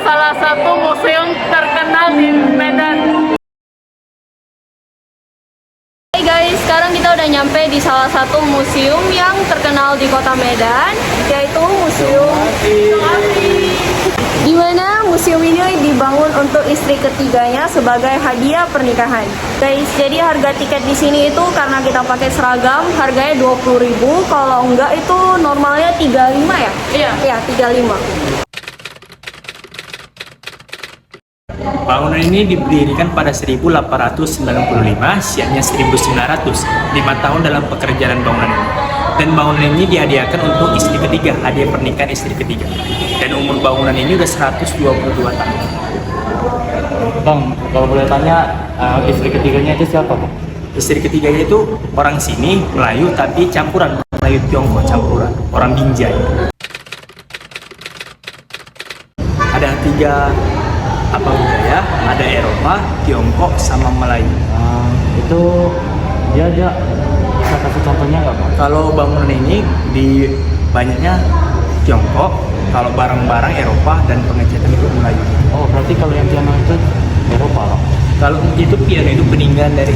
salah satu museum terkenal di Medan. Hai guys, sekarang kita udah nyampe di salah satu museum yang terkenal di kota Medan, yaitu Museum Chongqing. Di mana museum ini dibangun untuk istri ketiganya sebagai hadiah pernikahan. Guys, jadi harga tiket di sini itu karena kita pakai seragam, harganya 20.000. Kalau enggak itu normalnya 35 ya? Iya. Iya, 35. Bangunan ini didirikan pada 1895, siapnya 1900, 5 tahun dalam pekerjaan bangunan ini. Dan bangunan ini dihadiahkan untuk istri ketiga, hadiah pernikahan istri ketiga. Dan umur bangunan ini udah 122 tahun. Bang, kalau boleh tanya, istri ketiganya itu siapa, Bang? Istri ketiganya itu orang sini, Melayu, tapi campuran, Melayu Tiongkok campuran, orang Binjai. Ada 3 budaya, ada Eropa, Tiongkok, sama Melayu. Itu dia bisa kasih contohnya nggak, Bang? Kalau bangunan ini di banyaknya Tiongkok, kalau barang-barang Eropa dan pengecatan itu Melayu. Oh, berarti kalau yang piano itu Eropa lah. Kalau itu piano itu peninggalan dari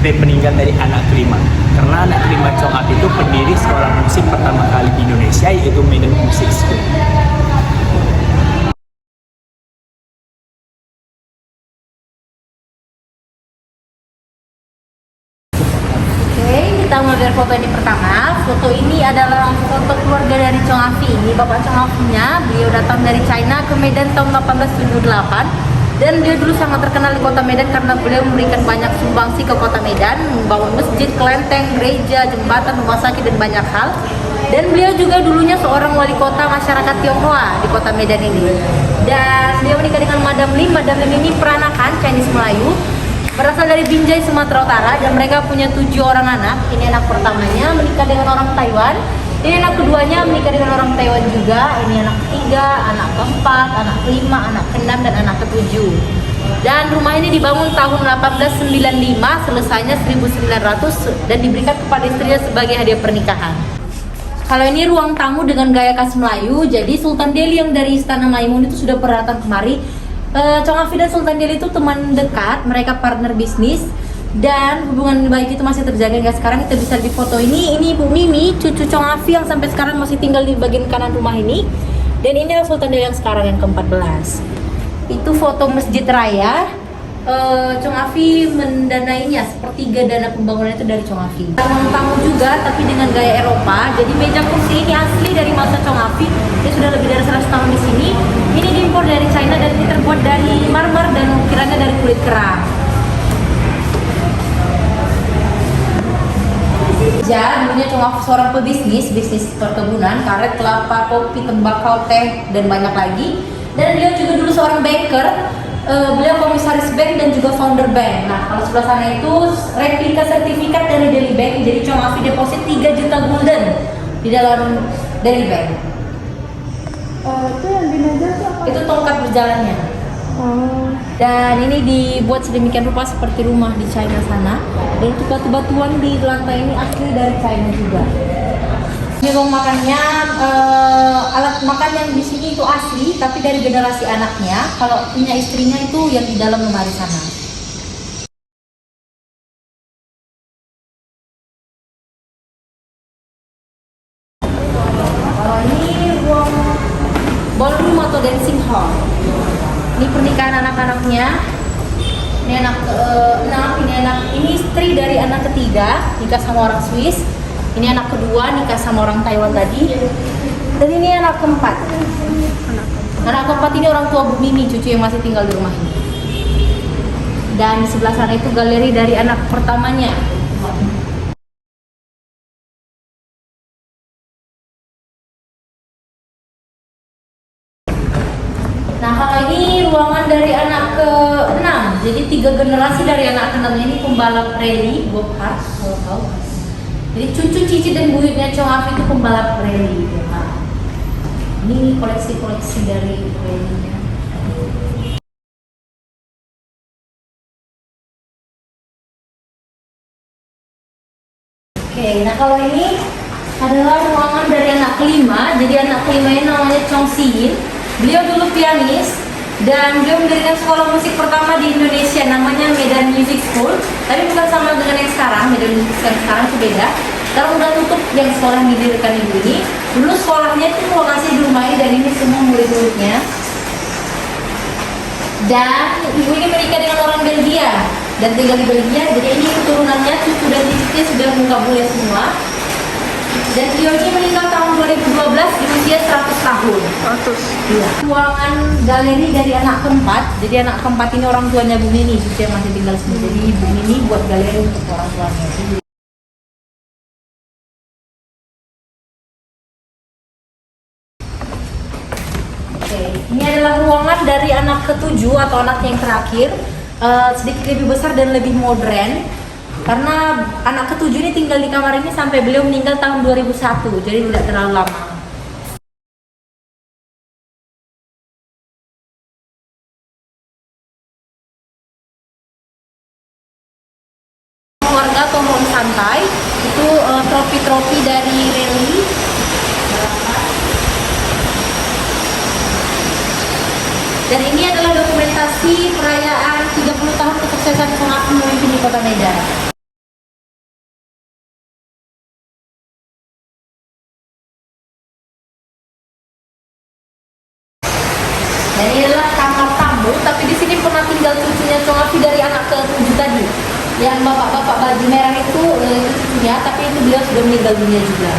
peninggalan dari anak kelima. Karena anak kelima Chongqing itu pendiri sekolah musik pertama kali di Indonesia, yaitu Medan Music School. Kita ngambil foto ini pertama. Foto ini adalah foto keluarga dari Chongqing. Ini bapak Chongqing-nya. Beliau datang dari China ke Medan tahun 1878 dan dia dulu sangat terkenal di kota Medan karena beliau memberikan banyak sumbangsi ke kota Medan, membangun masjid, kelenteng, gereja, jembatan, rumah sakit dan banyak hal. Dan beliau juga dulunya seorang wali kota masyarakat Tionghoa di kota Medan ini. Dan beliau menikah dengan Madam Lim. Madam Lim ini peranakan Chinese Melayu, berasal dari Binjai, Sumatera Utara, dan mereka punya 7 orang anak. Ini anak pertamanya menikah dengan orang Taiwan. Ini anak keduanya menikah dengan orang Taiwan juga. Ini anak ketiga, anak keempat, anak kelima, anak keenam, dan anak ketujuh. Dan rumah ini dibangun tahun 1895, selesainya 1900, dan diberikan kepada istrinya sebagai hadiah pernikahan. Kalau ini ruang tamu dengan gaya khas Melayu. Jadi Sultan Delhi yang dari Istana Maimun itu sudah pernah datang kemari. Chongqing dan Sultan Delhi itu teman dekat, mereka partner bisnis, dan hubungan baik itu masih terjaga hingga sekarang. Kita bisa di foto ini Ibu Mimi, cucu Chongqing yang sampai sekarang masih tinggal di bagian kanan rumah ini. Dan ini adalah Sultan Delhi yang sekarang, yang ke-14. Itu foto Masjid Raya. Chongqing mendanainya, sepertiga dana pembangunan itu dari Chongqing. Ruang tamu juga, tapi dengan gaya Eropa. Jadi meja kursi ini asli dari masa Chongqing. Dia sudah lebih dari 100 tahun di sini. Ini diimpor dari China dan ini terbuat dari marmer dan ukirannya dari kulit kerang. Ya, dulunya Chongqing seorang pebisnis, bisnis perkebunan, karet, kelapa, kopi, tembakau, teh, dan banyak lagi. Dan beliau juga dulu seorang banker. Beliau komisaris bank dan juga founder bank. Nah, kalau sebelah sana itu replika sertifikat dari Delhi Bank. Jadi Chongqing deposit 3 juta gulden di dalam Delhi Bank. Itu yang di meja itu apa? Itu tongkat berjalannya. Dan ini dibuat sedemikian rupa seperti rumah di China sana. Dan untuk batu-batuan di lantai ini asli dari China juga. Ini ruang makannya, alat makan yang di sini itu asli, tapi dari generasi anaknya. Kalau punya istrinya itu yang di dalam lemari sana. Ini ruang ballroom atau dancing hall. Ini pernikahan anak-anaknya. Ini anak ke-6, ini istri dari anak ketiga, nikah sama orang Swiss. Ini anak kedua, nikah sama orang Taiwan tadi. Dan ini anak keempat. Anak keempat ini orang tua Bu Mimi, cucu yang masih tinggal di rumah ini. Dan di sebelah sana itu galeri dari anak pertamanya. Nah, kalau ini ruangan dari anak ke-6. Jadi 3 generasi dari anak ke-6 ini pembalap rally, go-kart, kalau tahu. Jadi cucu, cici, dan buyutnya Chongqing itu pembalap rally. Ini koleksi-koleksi dari rally-nya. Oke, nah kalau ini adalah ruangan dari anak kelima. Jadi anak kelima ini namanya Chong Siyin. Beliau dulu pianis. Dan dia mendirikan sekolah musik pertama di Indonesia, namanya Medan Music School. Tapi bukan sama dengan yang sekarang, Medan Music School yang sekarang itu beda. Sekarang udah tutup yang sekolah yang didirikan ibu ini. Dulu sekolahnya itu lokasi di rumah ini, dan ini semua murid-muridnya. Dan ibu ini menikah dengan orang Belgia dan tinggal di Belgia. Jadi ini keturunannya, cucu dan cicitnya sudah muka bule semua. Dan beliau ini meninggal tahun 2012 di usia 100 tahun. 100. Iya. Ruangan galeri dari anak keempat. Jadi anak keempat ini orang tuanya Bu Nini, cucu yang masih tinggal sini. Jadi Bu Nini buat galeri untuk orang tuanya. Oke, ini adalah ruangan dari anak ketujuh atau anak yang terakhir. Sedikit lebih besar dan lebih modern. Karena anak ketujuh ini tinggal di kamar ini sampai beliau meninggal tahun 2001, jadi tidak terlalu lama. Keluarga atau ruang santai itu trofi-trofi dari rally. Dan ini adalah dokumentasi perayaan 30 tahun kesuksesan Chong Afi memimpin di Kota Medan. Dan ini adalah kamar tamu, tapi di sini pernah tinggal cucunya Chong Afi dari anak ke-7 tadi. Yang bapak-bapak baju merah itu cucunya, tapi itu beliau sudah meninggal dunia juga.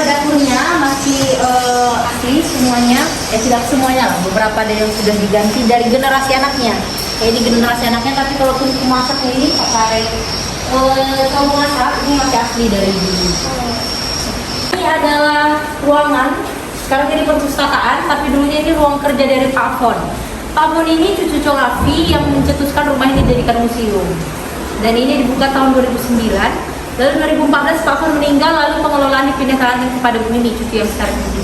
Dapurnya masih asli semuanya, tidak semuanya lah, beberapa ada yang sudah diganti dari generasi anaknya. Kayak ini generasi anaknya, tapi kalau untuk masaknya ini pakai kalau masak ini masih asli dari dulu. Ini adalah ruangan, sekarang jadi perpustakaan, tapi dulunya ini ruang kerja dari Pak Fon. Pak Fon ini cucu Chong Afi yang mencetuskan rumah ini dijadikan museum. Dan ini dibuka tahun 2009. Lalu 2014 Pak Fon meninggal, lalu pengelolaan dipindahkan kepada Bu Nini, cucu yang sekarang ini.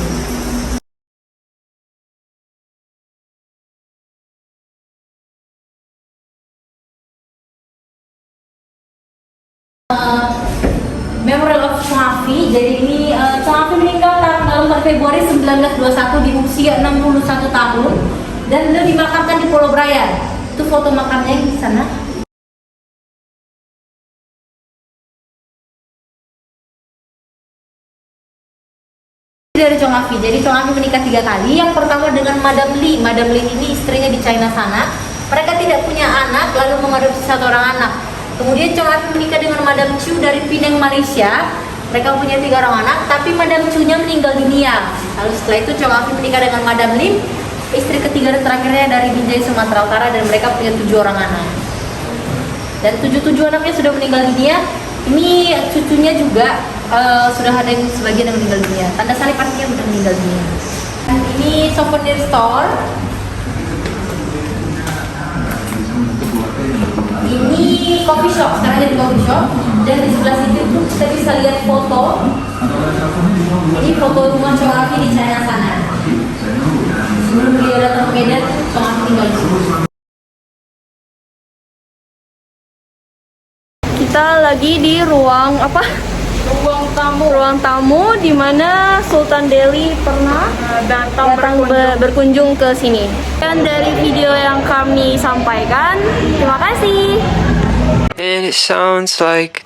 Memorial of Chong Afi. Jadi ini Chong Afi meninggal tanggal 4 Februari 1921 di usia 61 tahun dan beliau dimakamkan di Pulau Brayan. Itu foto makamnya yang di sana. Dari Chong Afi. Jadi Chong Afi menikah 3 kali. Yang pertama dengan Madam Li. Madam Li ini istrinya di China sana. Mereka tidak punya anak, lalu mengadopsi 1 orang anak. Kemudian Chong Afi menikah dengan Madam Chu dari Penang, Malaysia. Mereka punya 3 orang anak, tapi Madam Chu-nya meninggal dunia. Lalu setelah itu Chong Afi menikah dengan Madam Lim, istri ketiga dan terakhirnya dari Binjai, Sumatera Utara, dan mereka punya 7 orang anak. Dan 7 anaknya sudah meninggal dunia. Ini cucunya juga sudah ada yang sebagian yang meninggal dunia. Tanda salib artinya sudah meninggal dunia. Dan ini souvenir store. Ini coffee shop, sekarang jadi coffee shop. Dan di sebelah situ tuh kita bisa lihat foto. Ini foto rumah Chong Afi di China sana. Sebelum beliau datang ke Medan, Chong Afi tinggal di sini. Kita lagi di ruang apa? Ruang tamu di mana Sultan Delhi pernah datang berkunjung ke sini. Dan dari video yang kami sampaikan, terima kasih. And it sounds like